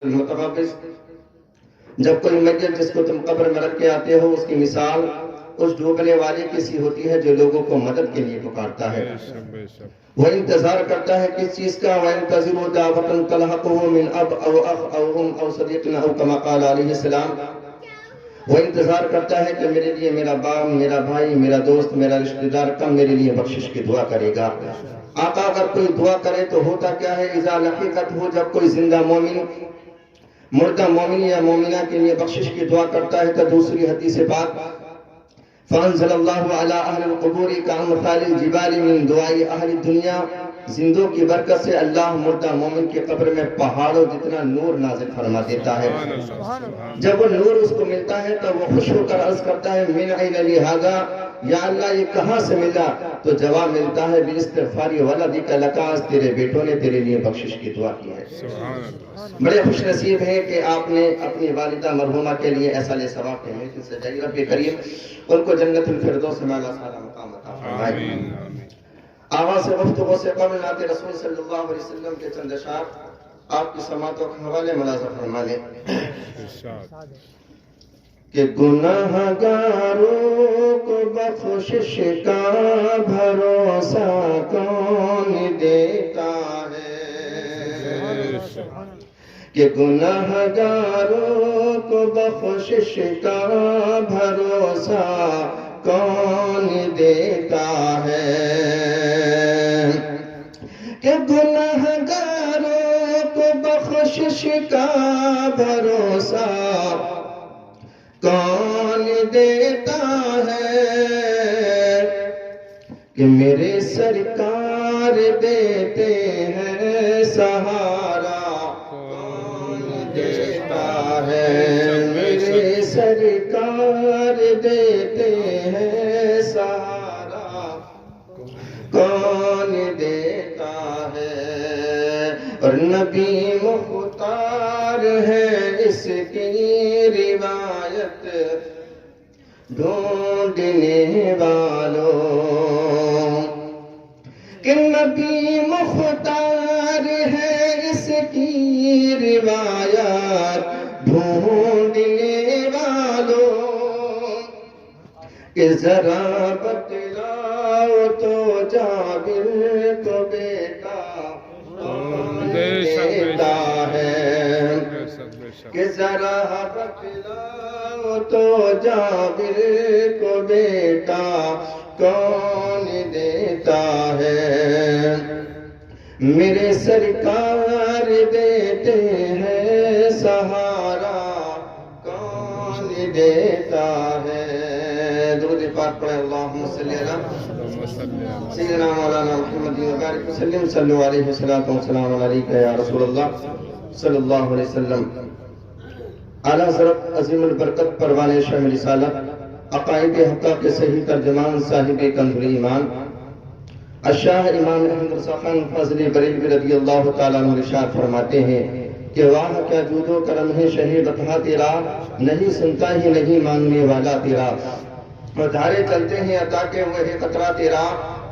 المتقابض جب کوئی میت جس کو تم قبر میں رکھ کے آتے ہو اس کی مثال اس ڈوبنے والے کی سی ہوتی ہے جو لوگوں کو مدد کے لیے پکارتا ہے، وہ انتظار کرتا ہے کس چیز کا، وَيَنْتَظِرُ دَعْوَةً تَلْحَقُهُ مِنْ أَبْ أَوْ أَخْ أَوْ أُمْ أَوْ صَدِيقٍ أَوْ كَمَا قَالَ علیہ السلام۔ وہ انتظار کرتا ہے کہ میرے لیے میرا باپ، میرا بھائی، میرا دوست، میرا رشتہ دار کم میرے لیے بخشش کی دعا کرے گا۔ آقا اگر کوئی دعا کرے تو ہوتا کیا ہے، اذا لحقت ہو، جب کوئی زندہ مومن مردہ مومن یا مومنہ کے لیے بخشش کی دعا کرتا ہے تو دوسری حدیث پاک فَأَنزَلَ اللَّهُ عَلَىٰ أَهْلِ الْقُبُورِ كَأَمْثَالِ الْجِبَالِ مِنْ دُعَاءِ أَهْلِ الدُّنْيَا، زندوں کی برکت سے اللہ مردہ مومن کی قبر میں پہاڑوں جتنا نور نازل فرما دیتا ہے۔ جب وہ نور اس کو ملتا ہے تو وہ خوش ہو کر عرض کرتا ہے مِنْ عَيْنَ لِي هَذَا، یا اللہ یہ کہاں سے ملا؟ تو جواب ملتا ہے بِاسْتِغْفَارِ وَلَدِكَ لَكَ، آج تیرے بیٹوں نے تیرے لیے بخشش کی دعا کی ہے۔ بڑے خوش نصیب ہیں کہ آپ نے اپنی والدہ مرحومہ کے لیے ایسا لے ثواب کے محفل سے جائی، رب کریم ان کو جنت الفردوس میں اعلیٰ سارا مقام عطا فرمائے۔ آواز گفتگو سے قبل نعت رسول صلی اللہ علیہ وسلم کے چند اشعار آپ کی سماعتوں کے حوالے ملاحظہ فرما لیں کہ گناہگاروں کو بخشش کا بھروسہ کون دیتا ہے، کہ گناہگاروں کو بخشش کا بھروسہ کون دیتا ہے، کہ گناہگاروں کو بخشش کا بھروسہ کون دیتا ہے، کہ میرے سرکار دیتے ہیں سہارا کون دیتا ہے، میرے سرکار دیتے ہیں سہارا کون دیتا ہے، اور نبی مختار ہے اس کی روایت ڈھونڈنے والوں، کہ نبی مختار ہے اس کی روایت ڈھونڈنے والوں، کہ ذرا بتلاؤ تو جابر کو بیٹا کون دیتا ہے، کہ ذرا بتلاؤ تو جابر کو بیٹا کون دیتا ہے، میرے سرکار دیتے ہیں سہارا کون دیتا ہے۔ درود پاک پڑھیں، اللہم صلی علی سیدنا مولانا محمد وبارک وسلم، صلو علیہ وسلم علیکہ یا رسول اللہ صلی اللہ علیہ وسلم۔ اعلیٰ حضرت عظیم البرکت پروان شمع رسالت عقائد حقہ کے صحیح ترجمان صاحب کنز ایمان الشاہ امام احمد رضا خان فاضل بریلوی رضی اللہ تعالیٰ عنہ ارشاد فرماتے ہیں کہ واہ کیا جود و کرم ہے شہید عطا تیرا، نہیں سنتا ہی نہیں ماننے والا تیرا، اور دھارے چلتے ہیں عطا کے ہوئے ہے قطرہ تیرا،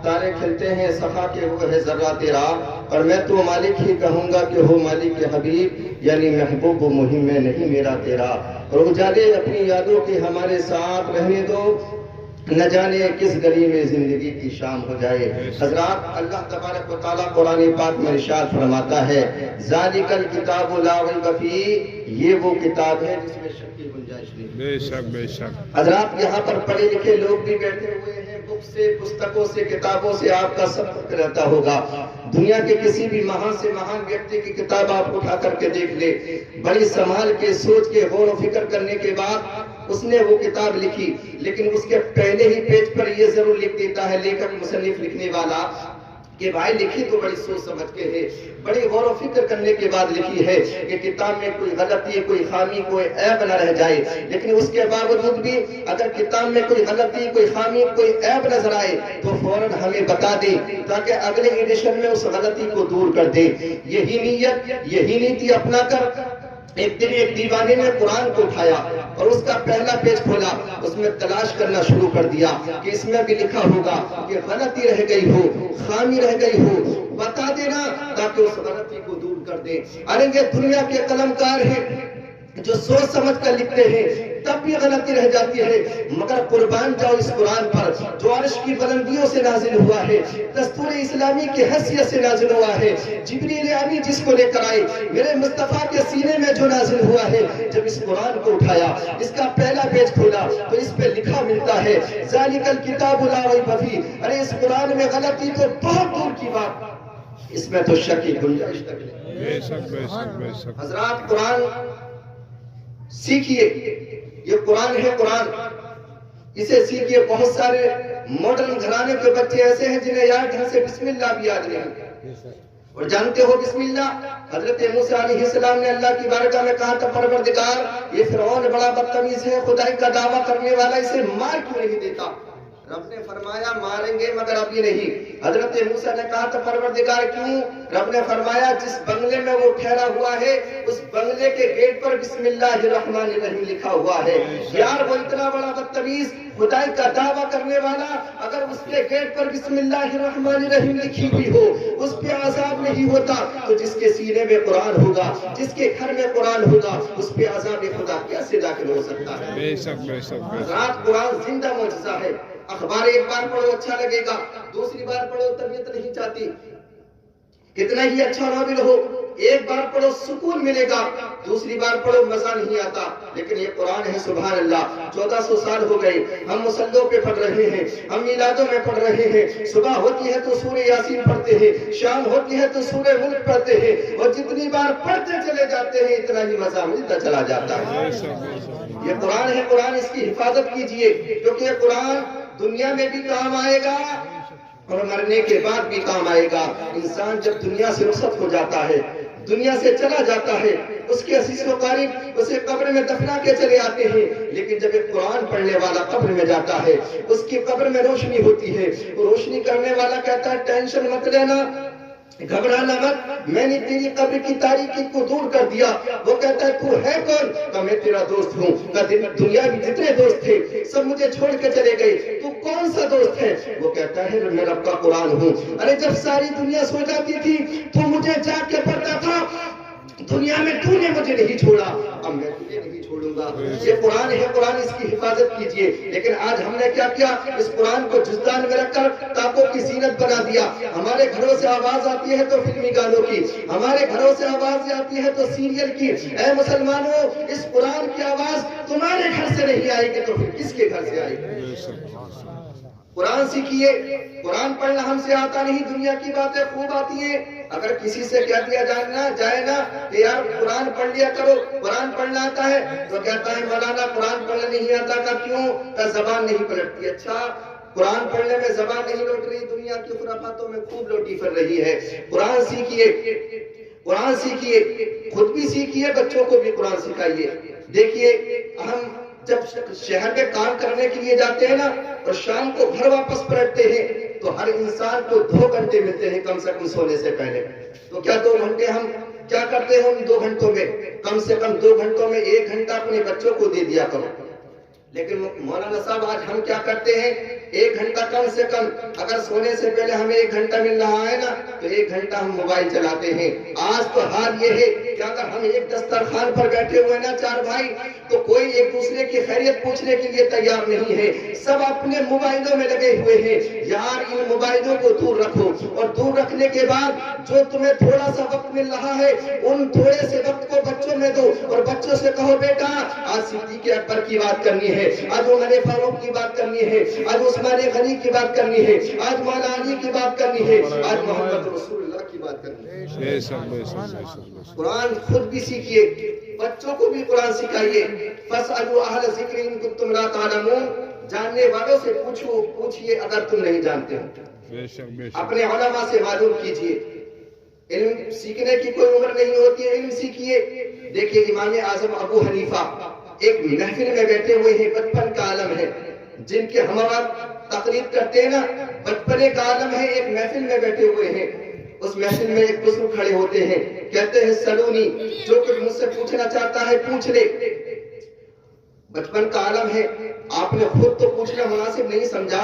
تارے کھلتے ہیں صفا کے ہوئے ہے ذرہ تیرا، اور میں تو مالک ہی کہوں گا کہ ہو مالک کے حبیب، یعنی محبوب و مہم میں نہیں میرا تیرا، اور اجالے اپنی یادوں کے ہمارے ساتھ رہنے دو، نہ جانے کس گلی میں زندگی کی شام ہو جائے۔ حضرات، اللہ تبارک و تعالیٰ قرآن پاک میں ارشاد فرماتا ہے ذالک الکتاب لا ریب فیہ، یہ وہ کتاب ہے جس میں شک کی گنجائش نہیں۔ بے شک بے شک۔ حضرات، یہاں پر پڑھے لکھے لوگ بھی بیٹھے ہوئے ہیں، بک سے، پستکوں سے، کتابوں سے آپ کا سبق رہتا ہوگا۔ دنیا کے کسی بھی مہان سے مہان ویکتی کی کتاب آپ اٹھا کر کے دیکھ لے، بڑی سنبھال کے سوچ کے غور و فکر کرنے کے بعد اس نے وہ کتاب لکھی، لیکن اس کے پہلے ہی پیج پر یہ ضرور لکھ دیتا ہے لیکن مصنف لکھنے والا کہ بھائی لکھی تو بڑی سوچ سمجھ کے ہے، بڑی غور و فکر کرنے کے بعد لکھی ہے کہ کتاب میں کوئی غلطی، کوئی خامی، کوئی عیب نہ رہ جائے، لیکن اس کے باوجود بھی اگر کتاب میں کوئی غلطی، کوئی خامی، کوئی عیب نظر آئے تو فوراً ہمیں بتا دے تاکہ اگلے ایڈیشن میں اس غلطی کو دور کر دے۔ یہی نیت، یہی نیتی اپنا کر ایک دن ایک دیوانے نے قرآن کو اٹھایا اور اس کا پہلا پیج کھولا، اس میں تلاش کرنا شروع کر دیا کہ اس میں بھی لکھا ہوگا کہ غلطی رہ گئی ہو، خامی رہ گئی ہو، بتا دینا تاکہ اس غلطی کو دور کر دیں۔ ارے یہ دنیا کے قلمکار ہیں جو سوچ سمجھ کر لکھتے ہیں تب بھی غلطی رہ جاتی ہے، مگر قربان جاؤ اس قرآن پر جو عرش کی بلندیوں سے نازل ہوا ہے، دستور اسلامی کی حیثیت سے نازل ہوا ہے، جبریل امین جس کو لے کر آئے میرے مصطفیٰ کے سینے میں جو نازل ہوا ہے، جب اس قرآن کو اٹھایا اس کا پہلا پیج کھولا تو اس پہ لکھا ملتا ہے ذالک الکتاب لا ریب فیہ۔ ارے اس قرآن میں غلطی تو بہت دور کی بات، اس میں تو شک کی گنجائش تک نہیں۔ بے شک بے شک بے شک۔ حضرات قرآن سیکھیے، یہ قرآن ہے، قرآن اسے سیکھیے۔ بہت سارے ماڈرن گھرانے کے بچے ایسے ہیں جنہیں یاد ڈھنگ سے بسم اللہ بھی یاد نہیں، اور جانتے ہو بسم اللہ حضرت موسیٰ علیہ السلام نے اللہ کی بارگاہ میں کہا تھا پروردگار یہ فرعون بڑا بدتمیز ہے، خدائی کا دعویٰ کرنے والا، اسے مار کیوں نہیں دیتا؟ رب نے فرمایا ماریں گے مگر ابھی نہیں۔ حضرت موسیٰ نے کہا تھا پروردگار کیوں؟ رب نے فرمایا جس بنگلے میں وہ ٹھہرا ہوا ہے اس بنگلے کے گیٹ پر بسم اللہ الرحمن الرحیم لکھا ہوا ہے۔ یار وہ اتنا بڑا بدتمیز، خدائی کا دعویٰ کرنے والا، اگر اس کے گیٹ پر بسم اللہ الرحمن الرحیم لکھی ہوئی ہو اس پہ عذاب نہیں ہوتا تو جس کے سینے میں قرآن ہوگا، جس کے گھر میں قرآن ہوگا، اس پہ عذاب خدا کیسے داخل ہو سکتا ہے؟ بے شک بے شک بے شک۔ رات قرآن زندہ معجزہ ہے۔ اخبار ایک بار پڑھو اچھا لگے گا، دوسری بار پڑھو طبیعت نہیں چاہتی، کتنا ہی اچھا ناول ہو ایک بار پڑھو سکون ملے گا، دوسری بار پڑھو مزہ نہیں آتا۔ لیکن یہ قرآن ہے سبحان اللہ، 1400 سال ہو گئے ہم مصلوں پہ پڑھ رہے ہیں، ہم میلادوں میں پڑھ رہے ہیں، صبح ہوتی ہے تو سورہ یاسین پڑھتے ہیں، شام ہوتی ہے تو سورہ ملک پڑھتے ہیں، اور جتنی بار پڑھتے چلے جاتے ہیں اتنا ہی مزہ ملتا چلا جاتا ہے۔ یہ قرآن ہے، قرآن اس کی حفاظت کیجئے کیونکہ یہ قرآن دنیا میں بھی کام آئے گا اور مرنے کے بعد بھی کام آئے گا۔ انسان جب دنیا سے رخصت ہو جاتا ہے، دنیا سے چلا جاتا ہے، اس کے عزیز و قریب اسے قبر میں دفنا کے چلے آتے ہیں، لیکن جب ایک قرآن پڑھنے والا قبر میں جاتا ہے اس کی قبر میں روشنی ہوتی ہے، روشنی کرنے والا کہتا ہے ٹینشن مت لینا، گھبرانا مت، میں نے تیری قبر کی تاریکی کو دور کر دیا۔ وہ کہتا ہے تو ہے کون؟ کہ میں تیرا دوست ہوں، کہ دنیا میں جتنے دوست تھے سب مجھے چھوڑ کے چلے گئے، تو کون سا دوست ہے؟ وہ کہتا ہے میں رب کا قرآن ہوں۔ ارے جب ساری دنیا سو جاتی تھی تو مجھے جاگ کے پڑھتا تھا، دنیا میں تو نے مجھے نہیں چھوڑا، اب میں تجھے نہیں چھوڑوں گا۔ یہ قرآن ہے، قرآن اس کی حفاظت کیجئے۔ لیکن آج ہم نے کیا کیا؟ اس قرآن کو جزدان میں رکھ کر تاکوں کی زینت بنا دیا۔ ہمارے گھروں سے آواز آتی ہے تو فلمی گانوں کی، ہمارے گھروں سے آواز آتی ہے تو سیریل کی۔ اے مسلمانوں، اس قرآن کی آواز تمہارے گھر سے نہیں آئے گی تو پھر کس کے گھر سے آئے گی؟ قرآن سیکھیے، قرآن پڑھنا ہم سے آتا نہیں، دنیا کی باتیں خوب آتی ہیں۔ اگر کسی سے کہہ دیا جائے نا کہ یار قرآن پڑھ لیا کرو، قرآن پڑھنا آتا ہے، تو کہتا ہے مولانا قرآن پڑھنا نہیں آتا، کہ کیوں؟ کہ زبان نہیں پلٹتی۔ اچھا قرآن پڑھنے میں زبان نہیں لوٹ رہی، دنیا کی خرافاتوں میں خوب لوٹی پھر رہی ہے۔ قرآن سیکھیے، قرآن سیکھیے، خود بھی سیکھیے، بچوں کو بھی قرآن سکھائیے۔ دیکھیے ہم جب شہر میں کام کرنے کے لیے جاتے ہیں نا اور شام کو گھر واپس پلٹتے ہیں تو ہر انسان کو 2 گھنٹے ملتے ہیں کم سے کم سونے سے پہلے۔ تو کیا 2 گھنٹے ہم کیا کرتے ہیں ان 2 گھنٹوں میں؟ کم سے کم 2 گھنٹوں میں 1 گھنٹہ اپنے بچوں کو دے دیا کرو۔ لیکن مولانا صاحب آج ہم کیا کرتے ہیں؟ 1 گھنٹہ کم سے کم، اگر سونے سے پہلے ہمیں 1 گھنٹہ مل رہا ہے نا تو 1 گھنٹہ ہم موبائل چلاتے ہیں۔ آج تو حال یہ ہے کہ اگر ہم ایک دسترخوان پر بیٹھے ہوئے نا 4 بھائی تو کوئی ایک دوسرے کی خیریت پوچھنے کے لیے تیار نہیں ہے، سب اپنے موبائلوں میں لگے ہوئے ہیں۔ یار ان موبائلوں کو دور رکھو، اور دور رکھنے کے بعد جو تمہیں تھوڑا سا وقت مل رہا ہے ان تھوڑے سے وقت کو بچوں میں دو، اور بچوں سے کہو بیٹا آج صدیق اکبر کی بات کرنی ہے، آج عمر فاروق کی بات کرنی ہے، آج عثمان غنی کی بات کرنی ہے، آج مولا علی کی بات کرنی ہے، آج محمد رسول اللہ کی بات کرنی ہے۔ قرآن خود بھی سیکھیے، بچوں کو بھی قرآن سکھائیے۔ فَاسْأَلُوا أَهْلَ الذِّكْرِ إِن كُنتُمْ لَا تَعْلَمُونَ، جاننے والوں سے پوچھئے اگر تم نہیں جانتے ہو، اپنے علماء سے معلوم کیجئے۔ علم سیکھنے کی کوئی عمر نہیں ہوتی ہے، علم سیکھیے۔ دیکھیے امام اعظم ابو حنیفہ ایک محفل میں بیٹھے ہوئے ہیں، بچپن کا عالم ہے، جن کے ہم تقلید کرتے ہیں نا، بچپنے کا عالم ہے، ایک محفل میں بیٹھے ہوئے ہیں۔ اس محفل میں ایک بزرگ کھڑے ہوتے ہیں، کہتے ہیں سلونی، جو کچھ مجھ سے پوچھنا چاہتا ہے پوچھ لے۔ بچپن کا عالم ہے، آپ نے خود تو پوچھنا مناسب نہیں سمجھا،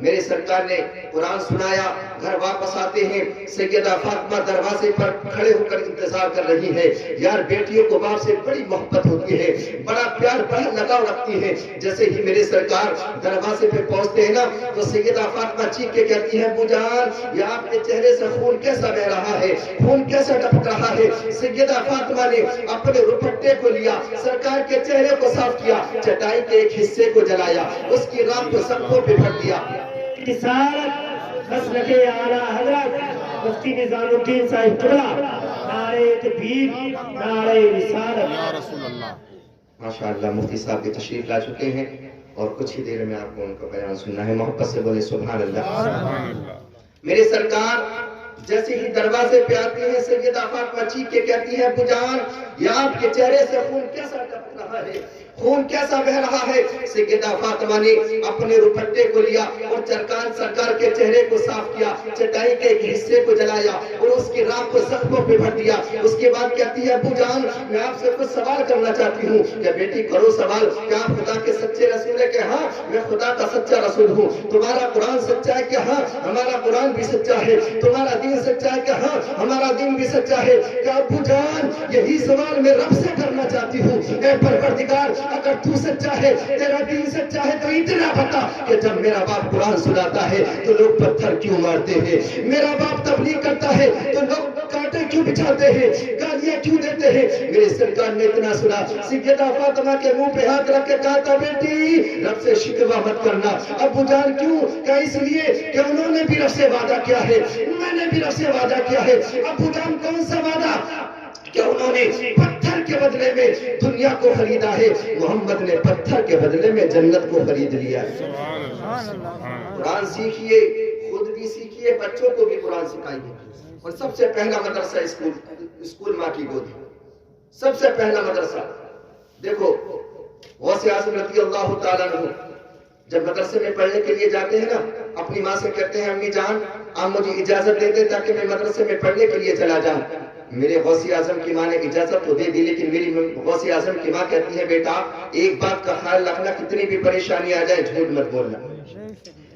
میرے سرکار نے قرآن سنایا. گھر واپس آتے ہیں, سیدہ فاطمہ دروازے پر کھڑے ہو کر انتظار کر رہی ہے. یار بیٹیوں کو باپ سے بڑی محبت ہوتی ہے, بڑا پیار بڑا لگاؤ رکھتی ہے. جیسے ہی میرے سرکار دروازے پہ پہنچتے ہیں نا تو سیدہ فاطمہ چیخ کے کہتی ہے, ابو جان یہ آپ کے چہرے سے خون کیسا بہ رہا ہے, خون کیسا ٹپک رہا ہے. سیدہ فاطمہ نے اپنے دوپٹے کو لیا, سرکار کے چہرے کو صاف کیا, چٹائی کے ایک حصے کو جلایا, اس کی راکھ کو سب پہ بھر دیا. رسالت مسلک اعلیٰ حضرت مفتی نظام الدین صاحب قبلہ, نعرہ تکبیر, نعرہ رسالت. یا رسول اللہ. ماشاءاللہ مفتی صاحب کے تشریف لا چکے ہیں اور کچھ ہی دیر میں آپ کو ان کا بیان سننا ہے. محبت سے بولے سبحان اللہ. سبحان اللہ. میرے سرکار جیسے ہی دروازے پہ آتی ہیں, سیدہ فاطمہ چیخ کے کہتی ہے, ابو جان یہ آپ کے چہرے سے خون کیسا ٹپک رہا ہے, خون کیسا بہ رہا ہے. سیدہ فاطمہ نے اپنے دوپٹے کو لیا اور سرکار کے چہرے کو صاف کیا, چٹائی کے ایک حصے کو جلایا اور اس کی راکھ کو زخموں پہ بھر دیا. اس کے بعد کہتی ہے, ابو جان میں آپ سے کچھ سوال کرنا چاہتی ہوں. کہ بیٹی کرو سوال. کیا آپ خدا کے سچے رسول ہے؟ کہ ہاں میں خدا کا سچا رسول ہوں. تمہارا قرآن سچا ہے؟ کہ ہاں ہمارا قرآن بھی سچا ہے. تمہارا دین سچا ہے؟ کہ ہاں ہمارا دین بھی سچا ہے. کہ ابو جان یہی سوال میں رب سے کرنا چاہتی ہوں. اے پروردگار اگر تو سچا ہے, تیرا دین سچا ہے, تو اتنا بتا کہ جب میرا باپ قرآن سناتا ہے تو لوگ پتھر کیوں مارتے ہیں, میرا باپ تبلیغ کرتا ہے تو لوگ کانٹے کیوں بچھاتے ہیں, گالیاں کیوں دیتے ہیں. میرے سرکار نے اتنا سنا. سیدہ فاطمہ کے منہ پہ ہاتھ رکھ کے کہا تھا, بیٹی رب سے شکوہ مت کرنا. ابو جان کیوں؟ کہ اس لیے کہ انہوں نے بھی رب سے وعدہ کیا ہے, میں نے بھی رب سے وعدہ کیا ہے. ابو جان کون سا وعدہ؟ کہ انہوں نے پتھر کے بدلے میں دنیا کو خریدا ہے, محمد نے پتھر کے بدلے میں جنت کو خرید لیا ہے. سبحان اللہ. قرآن سیکھیے, خود بھی سیکھیے, بچوں کو بھی قرآن سکھائیے. اور سب سے پہلا مدرسہ اسکول ماں کی گود. سب سے پہلا مدرسہ دیکھو, غوث اعظم رضی اللہ تعالیٰ عنہ جب مدرسے میں پڑھنے کے لیے جاتے ہیں نا, اپنی ماں سے کہتے ہیں, امی جان آپ مجھے اجازت دے دیں تاکہ میں مدرسے میں پڑھنے کے لیے چلا جاؤں. میرے غوث اعظم کی ماں نے اجازت تو دے دی, لیکن میری غوث اعظم کی ماں کہتی ہے, بیٹا ایک بات کا خیال رکھنا, کتنی بھی پریشانی آ جائے جھوٹ مت بولنا,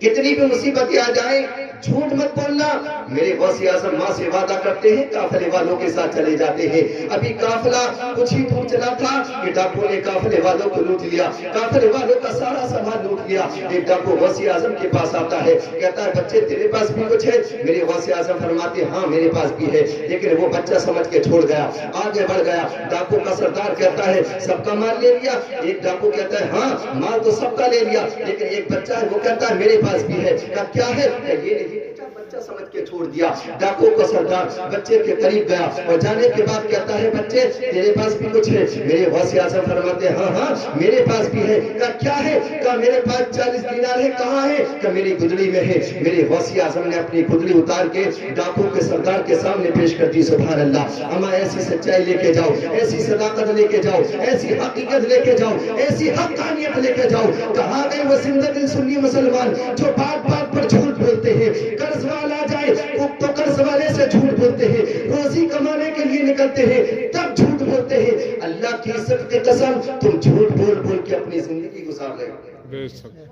کتنی بھی مصیبتیں آ جائیں جھوٹ مت بولنا. میرے غوث اعظم ماں سے وعدہ کرتے ہیں, قافلے والوں کے ساتھ چلے جاتے ہیں. ابھی قافلہ کچھ ہی دور چلا تھا کہ ڈاکو نے قافلے والوں کو لوٹ لیا, قافلے والوں کا سارا سامان لوٹ لیا. ایک ڈاکو غوث اعظم کے پاس آتا ہے, کہتا ہے, بچے تیرے پاس بھی کچھ ہے؟ میرے غوث اعظم فرماتے ہیں, ہاں میرے پاس بھی ہے. لیکن وہ بچہ سمجھ کے چھوڑ گیا, آگے بڑھ گیا. ڈاکو کا سردار کہتا ہے, سب کا مال لے لیا؟ ایک ڈاکو کہتا ہے, ہاں مال تو سب کا لے لیا, لیکن ایک بچہ ہے وہ کہتا ہے میرے پاس بھی ہے. کیا ہے؟ یہ نہیں, بچہ سمجھ کے چھوڑ دیا. ڈاکو کا سردار بچے کے قریب گیا اور جانے کے بعد کہتا ہے, بچے تیرے پاس بھی کچھ ہے؟ میرے غوث اعظم فرماتے ہیں, ہاں ہاں میرے پاس بھی ہے. کیا ہے؟ کہ میرے پاس 40 دینار ہے. کہاں ہے؟ کہ میری گدڑی میں ہے. میرے غوث اعظم نے اپنی گدڑی اتار کے ڈاکو کے سردار کے سامنے پیش کر دی. سبحان اللہ. اما ایسی سچائی لے کے جاؤ, ایسی صداقت لے کے جاؤ, ایسی حقیقت لے کے جاؤ, ایسی حقانیت لے کے جاؤ. کہاں گئے وہ زندہ دل سنی مسلمان جو بات بات پر جھوٹ بولتے ہیں؟ قرض والا جائے تو قرض والے سے جھوٹ بولتے ہیں, روزی کمانے کے لیے نکلتے ہیں تب جھوٹ بولتے ہیں. اللہ کی عزت کی قسم تم جھوٹ بول بول کے اپنی زندگی گزار رہے ہو,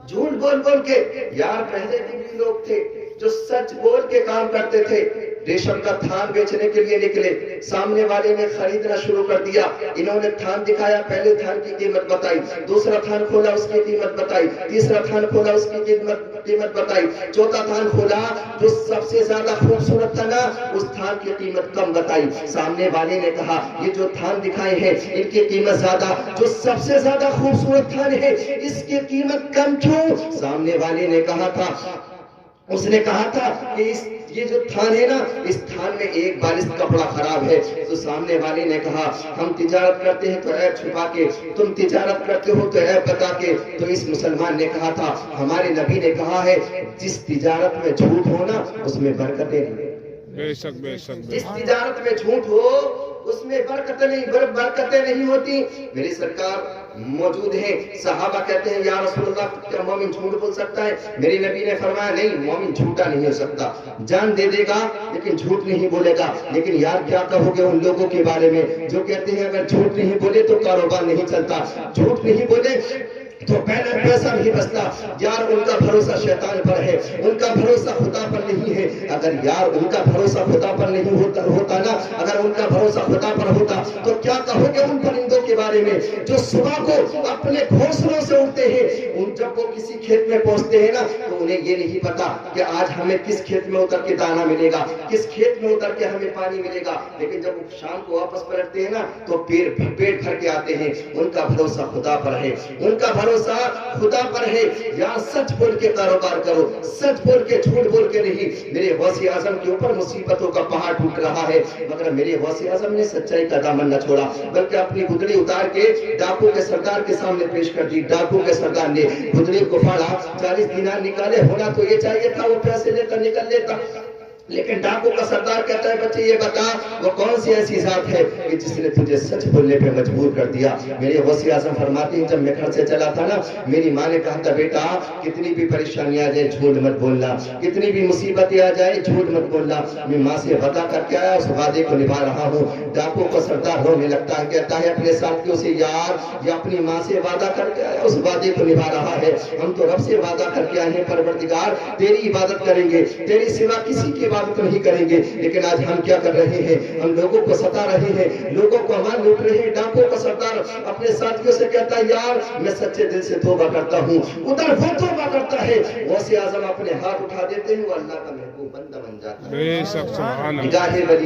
جھوٹ بول بول کے. یار پہلے بھی لوگ تھے جو سچ بول کے کام کرتے تھے. ریشم کا تھان بیچنے کے لیے نکلے, سامنے والے نے خریدنا شروع کر دیا. انہوں نے تھان دکھایا, پہلے تھان کی قیمت بتائی, دوسرا تھان کھولا اس کی قیمت بتائی, تیسرا تھان کھولا اس کی قیمت بتائی, چوتھا تھان کھولا جو سب سے زیادہ خوبصورت تھا نا اس تھان کی قیمت کم بتائی. سامنے والے نے کہا, یہ جو تھان دکھائے ہیں ان کی قیمت زیادہ, جو سب سے زیادہ خوبصورت تھان ہے اس کی قیمت کم کیوں؟ سامنے والے نے کہا تھا, اس نے کہا تھا کہ یہ جو تھان ہے نا اس تھان میں ایک بالش کپڑا خراب ہے. تو سامنے والے نے کہا, ہم تجارت کرتے ہیں تو عیب چھپا کے, تم تجارت کرتے ہو تو عیب بتا کے. تو اس مسلمان نے کہا تھا, ہمارے نبی نے کہا ہے جس تجارت میں جھوٹ ہونا اس میں برکتیں نہیں. بے شک بے شک. جس تجارت میں جھوٹ ہو اس میں برکتیں نہیں ہوتی. میری سرکار موجود ہیں, صحابہ کہتے ہیں, یا رسول اللہ کیا مومن جھوٹ بول سکتا ہے؟ میرے نبی نے فرمایا, نہیں مومن جھوٹا نہیں ہو سکتا, جان دے دے گا لیکن جھوٹ نہیں بولے گا. لیکن یار کیا کہو گے ان لوگوں کے بارے میں جو کہتے ہیں اگر جھوٹ نہیں بولے تو کاروبار نہیں چلتا, جھوٹ نہیں بولے تو پہلے پیسہ نہیں بچتا یار ان کا بھروسہ شیطان پر ہے ان کا بھروسہ خدا پر نہیں ہے اگر یار ان کا بھروسہ خدا پر نہیں ہوتا نا اگر ان کا بھروسہ خدا پر ہوتا تو کیا کہو گے ان پرندوں کے بارے میں جو صبح کو اپنے گھونسلوں سے اٹھتے ہیں ان جب وہ کسی کھیت میں پہنچتے ہیں نا تو انہیں یہ نہیں پتا کہ آج ہمیں کس کھیت میں اتر کے دانا ملے گا کس کھیت میں اتر کے ہمیں پانی ملے گا لیکن جب وہ شام کو واپس پلٹتے ہیں نا تو پیٹ بھر کے آتے ہیں ان کا بھروسہ خدا پر ہے ان کا بھروسہ خدا پر ہے یہاں سچ بول کے کاروبار کرو سچ بول کے جھوٹ بول کے نہیں میرے غوث اعظم کے اوپر مصیبتوں کا پہاڑ ٹوٹ رہا ہے مگر میرے غوث اعظم نے سچائی کا دامن نہ چھوڑا بلکہ اپنی گدڑی اتار کے ڈاکو کے سردار کے سامنے پیش کر دی ڈاکو کے سردار نے گدڑی کو پھاڑا 40 دینار نکالے ہونا تو یہ چاہیے تھا وہ پیسے لے کر نکل لیتا لیکن ڈاکو کا سردار کہتا ہے بچے یہ بتا وہ کون سی ایسی ذات ہے کہ جس نے تجھے سچ بولنے پہ مجبور کر دیا میرے غوث اعظم فرماتے ہیں جب میں گھر سے چلا تھا نا میری ماں نے کہا تھا بیٹا کتنی بھی پریشانی آ جائے جھوٹ مت بولنا کتنی بھی مصیبتیں آ جائے جھوٹ مت بولنا میں ماں سے وعدہ کر کے آیا اس وعدے کو نبھا رہا ہوں ڈاکو کا سردار رونے لگتا ہے کہتا ہے اپنے ساتھیوں سے یار یہ اپنی ماں سے وعدہ کر کے آیا اس وعدے کو نبھا رہا ہے ہم تو رب سے وعدہ کر کے آئے ہیں پروردگار تیری عبادت کریں گے تیری سوا کسی کی عبادت نہیں کریں گے لیکن آج ہم کیا کر رہے ہیں ہم لوگوں کو ستا رہے ہیں لوگوں کو امان لوٹ رہے ہیں ڈاکو کا سردار اپنے ساتھیوں سے کہتا ہے یار میں سچے دل سے توبہ کرتا ہوں ادھر وہ توبہ کرتا ہے غوث اعظم اپنے ہاتھ اٹھا دیتے ہیں وہ اللہ کا محبوب بندہ بن جاتا ہے بے شک سبحان اللہ نگاہ ولی